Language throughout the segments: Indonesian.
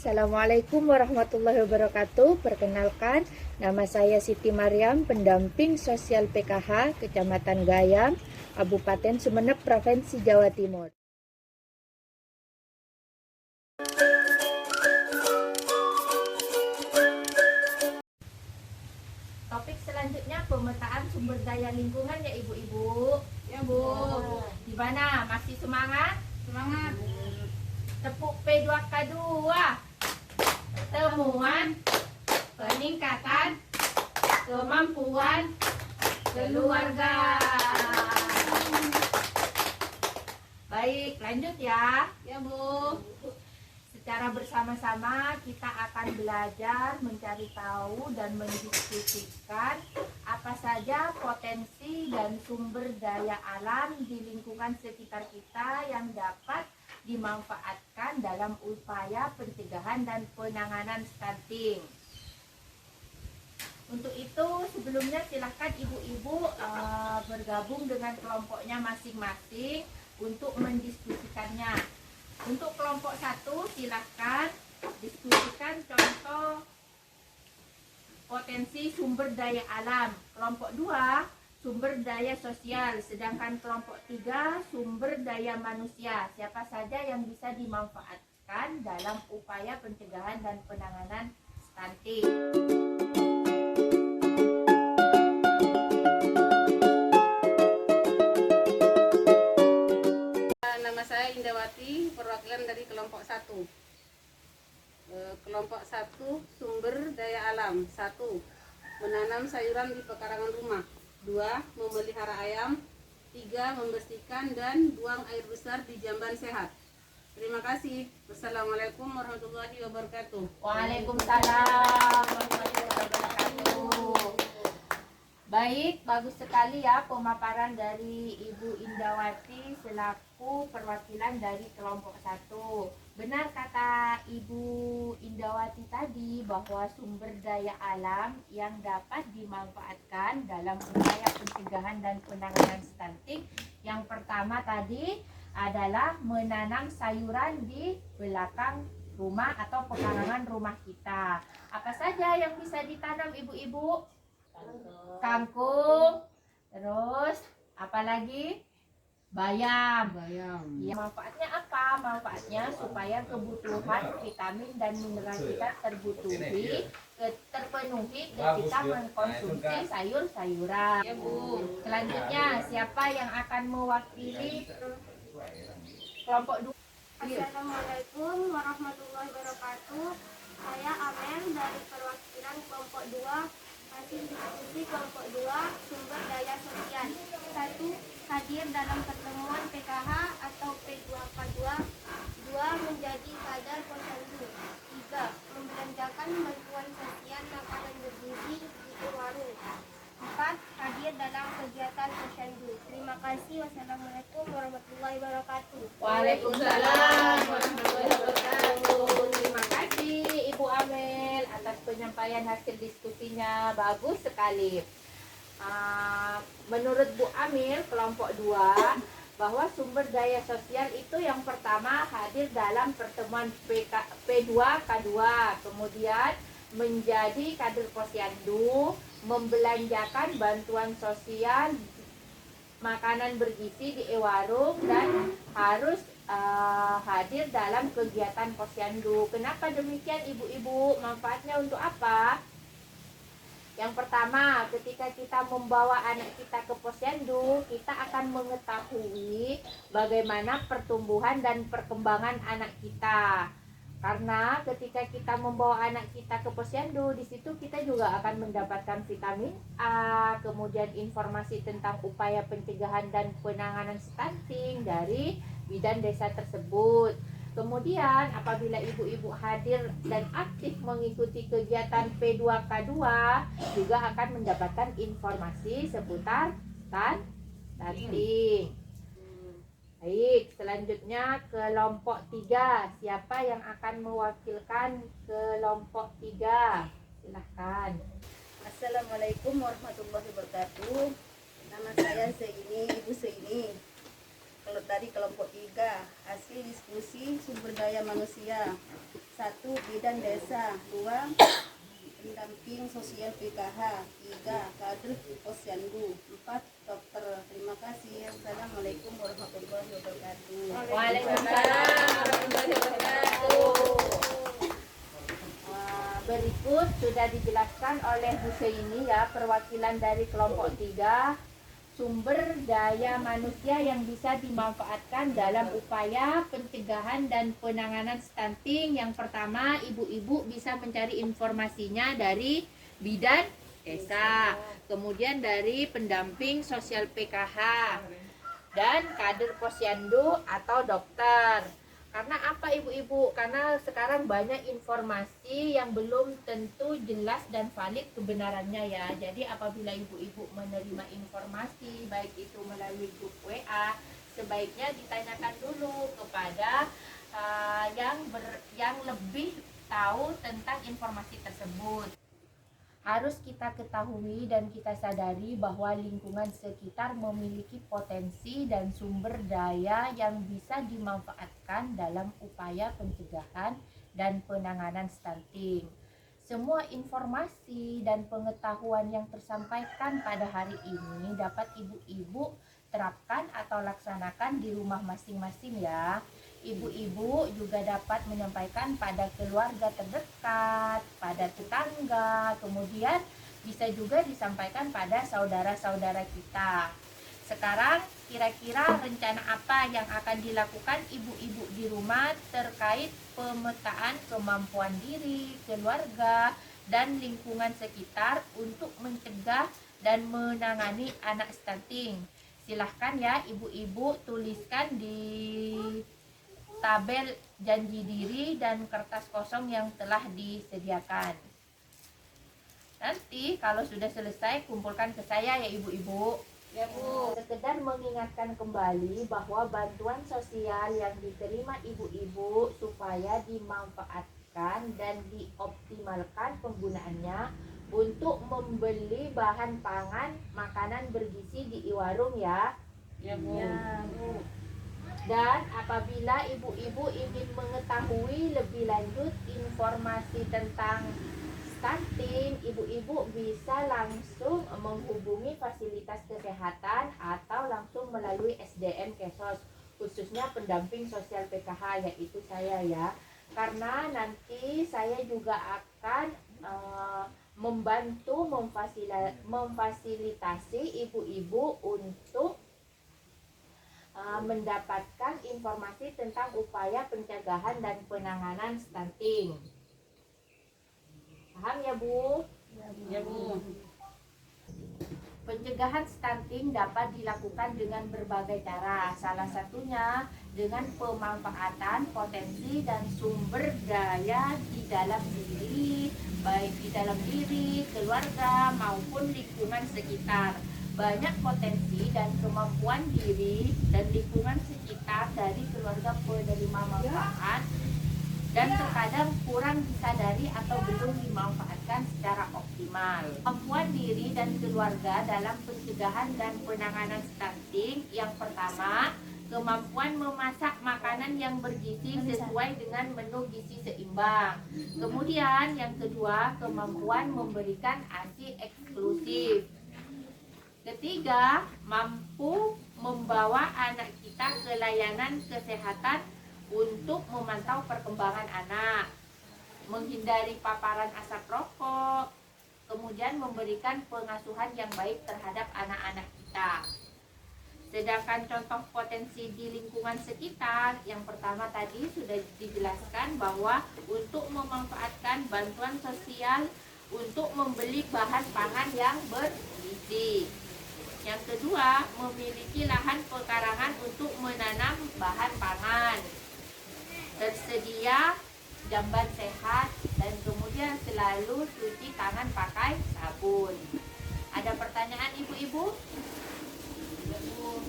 Assalamualaikum warahmatullahi wabarakatuh. Perkenalkan, nama saya Siti Maryam, pendamping sosial PKH Kecamatan Gayam, Kabupaten Sumeneb, Provinsi Jawa Timur. Topik selanjutnya pemetaan sumber daya lingkungan ya ibu-ibu. Ya Bu. Gimana? Masih semangat? Semangat. Tepuk P2K2. Temuan peningkatan kemampuan keluarga. Baik, lanjut ya. Ya Bu. Secara bersama-sama kita akan belajar mencari tahu dan mendiskusikan apa saja potensi dan sumber daya alam di lingkungan sekitar kita yang dapat dimanfaatkan dalam upaya pencegahan dan penanganan stunting. Untuk itu sebelumnya silahkan ibu-ibu bergabung dengan kelompoknya masing-masing untuk mendiskusikannya. Untuk kelompok 1 silahkan diskusikan contoh potensi sumber daya alam. Kelompok 2 sumber daya sosial, sedangkan kelompok 3 sumber daya manusia. Siapa saja yang bisa dimanfaatkan dalam upaya pencegahan dan penanganan stunting. Nama saya Indawati, perwakilan dari kelompok 1. Kelompok 1 sumber daya alam. 1. Menanam sayuran di pekarangan rumah. 2. Memelihara ayam. 3. Membersihkan dan buang air besar di jamban sehat. Terima kasih. Wassalamualaikum warahmatullahi wabarakatuh. Waalaikumsalam warahmatullahi wabarakatuh. Baik, bagus sekali ya pemaparan dari Ibu Indawati selaku perwakilan dari kelompok 1. Benar kata Ibu Indawati tadi bahwa sumber daya alam yang dapat dimanfaatkan dalam upaya pencegahan dan penanganan stunting. Yang pertama tadi adalah menanam sayuran di belakang rumah atau pekarangan rumah kita. Apa saja yang bisa ditanam ibu-ibu? Kangkung, terus apalagi bayam. Ya, manfaatnya apa? Manfaatnya supaya kebutuhan vitamin dan mineral kita terpenuhi ketika mengkonsumsi sayur-sayuran. Ya Bu. Selanjutnya siapa yang akan mewakili kelompok 2? Assalamualaikum warahmatullahi wabarakatuh. Saya Amel dari perwakilan kelompok 2. Hasil diskusi kelompok 2 sumber daya sosial. 1. Hadir dalam pertemuan PKH atau P2K2. 2. Menjadi kader posyandu. 3. Membelanjakan bantuan sosial makanan bergizi di warung. 4. Hadir dalam kegiatan posyandu. Terima kasih. Wassalamualaikum warahmatullahi wabarakatuh. Waalaikumsalam warahmatullahi wabarakatuh. Terima kasih Ibu Amel atas penyampaian hasil diskusinya, bagus sekali. Menurut Bu Amel kelompok 2 bahwa sumber daya sosial itu yang pertama hadir dalam pertemuan P2K2, kemudian menjadi kader posyandu, membelanjakan bantuan sosial makanan bergizi di warung, dan harus hadir dalam kegiatan posyandu. Kenapa demikian ibu-ibu? Manfaatnya untuk apa? Yang pertama, ketika kita membawa anak kita ke posyandu, kita akan mengetahui bagaimana pertumbuhan dan perkembangan anak kita. Karena ketika kita membawa anak kita ke posyandu, di situ kita juga akan mendapatkan vitamin A, kemudian informasi tentang upaya pencegahan dan penanganan stunting dari bidan desa tersebut. Kemudian apabila ibu-ibu hadir dan aktif mengikuti kegiatan P2K2, juga akan mendapatkan informasi seputar stunting. Baik, selanjutnya kelompok 3. Siapa yang akan mewakilkan kelompok 3? Silahkan. Assalamualaikum warahmatullahi wabarakatuh. Nama saya Seini, Ibu Seini. Kalau dari kelompok 3, hasil diskusi sumber daya manusia. 1. Bidan desa. 2. Pendamping sosial PKH. 3. Kader posyandu. 4. Dokter. Terima kasih. Assalamualaikum warahmatullahi wabarakatuh. Waalaikumsalam warahmatullahi wabarakatuh. Berikut sudah dijelaskan oleh Bu Seini ya, perwakilan dari kelompok 3, sumber daya manusia yang bisa dimanfaatkan dalam upaya pencegahan dan penanganan stunting. Yang pertama, ibu-ibu bisa mencari informasinya dari bidan desa, kemudian dari pendamping sosial PKH, dan kader posyandu atau dokter. Karena apa ibu-ibu? Karena sekarang banyak informasi yang belum tentu jelas dan valid kebenarannya ya. Jadi apabila ibu-ibu menerima informasi baik itu melalui grup WA, sebaiknya ditanyakan dulu kepada yang lebih tahu tentang informasi tersebut. Harus kita ketahui dan kita sadari bahwa lingkungan sekitar memiliki potensi dan sumber daya yang bisa dimanfaatkan dalam upaya pencegahan dan penanganan stunting. Semua informasi dan pengetahuan yang tersampaikan pada hari ini dapat ibu-ibu terapkan atau laksanakan di rumah masing-masing ya. Ibu-ibu juga dapat menyampaikan pada keluarga terdekat, pada tetangga, kemudian bisa juga disampaikan pada saudara-saudara kita. Sekarang kira-kira rencana apa yang akan dilakukan ibu-ibu di rumah terkait pemetaan kemampuan diri, keluarga, dan lingkungan sekitar untuk mencegah dan menangani anak stunting? Silahkan ya ibu-ibu tuliskan di tabel janji diri dan kertas kosong yang telah disediakan. Nanti kalau sudah selesai kumpulkan ke saya ya ibu-ibu. Ya Bu. Sekedar mengingatkan kembali bahwa bantuan sosial yang diterima ibu-ibu supaya dimanfaatkan dan dioptimalkan penggunaannya untuk membeli bahan pangan, makanan bergizi di warung ya. Ya Bu. Ya, Bu. Dan apabila ibu-ibu ingin mengetahui lebih lanjut informasi tentang stunting, ibu-ibu bisa langsung menghubungi fasilitas kesehatan atau langsung melalui SDM Kesos, khususnya pendamping sosial PKH, yaitu saya ya. Karena nanti saya juga akan membantu memfasilitasi ibu-ibu untuk mendapatkan informasi tentang upaya pencegahan dan penanganan stunting. Paham ya Bu? Ya Bu. Pencegahan stunting dapat dilakukan dengan berbagai cara. Salah satunya dengan pemanfaatan potensi dan sumber daya di dalam diri, baik di dalam diri, keluarga maupun lingkungan sekitar. Banyak potensi dan kemampuan diri dan lingkungan sekitar dari keluarga penerima manfaat dan terkadang kurang disadari atau belum dimanfaatkan secara optimal. Kemampuan diri dan keluarga dalam pencegahan dan penanganan stunting. Yang pertama, kemampuan memasak makanan yang bergizi sesuai dengan menu gizi seimbang. Kemudian yang kedua, kemampuan memberikan ASI eksklusif. Ketiga, mampu membawa anak kita ke layanan kesehatan untuk memantau perkembangan anak, menghindari paparan asap rokok, kemudian memberikan pengasuhan yang baik terhadap anak-anak kita. Sedangkan contoh potensi di lingkungan sekitar, yang pertama tadi sudah dijelaskan bahwa untuk memanfaatkan bantuan sosial untuk membeli bahan pangan yang bergizi. Yang kedua, memiliki lahan pekarangan untuk menanam bahan pangan. Tersedia jamban sehat dan kemudian selalu cuci tangan pakai sabun. Ada pertanyaan ibu-ibu? Ya Bu.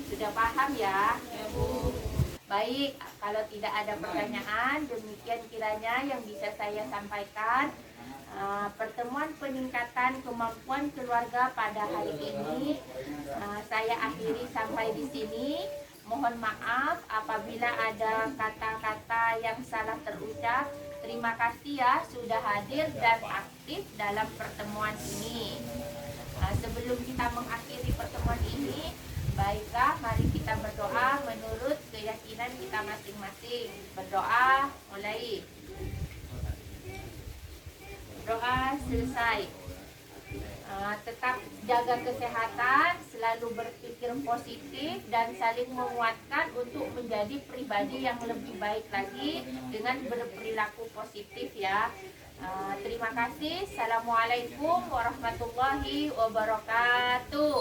Sudah paham ya? Ya Bu. Baik, kalau tidak ada pertanyaan, demikian kiranya yang bisa saya sampaikan. Pertemuan peningkatan kemampuan keluarga pada hari ini saya akhiri sampai di sini. Mohon maaf apabila ada kata-kata yang salah terucap Terima kasih ya sudah hadir dan aktif dalam pertemuan ini. Sebelum kita mengakhiri pertemuan ini, baiklah mari kita berdoa menurut keyakinan kita masing-masing. Berdoa mulai. Doa selesai. Tetap jaga kesehatan, selalu berpikir positif dan saling menguatkan untuk menjadi pribadi yang lebih baik lagi dengan berperilaku positif ya. Terima kasih. Assalamualaikum warahmatullahi wabarakatuh.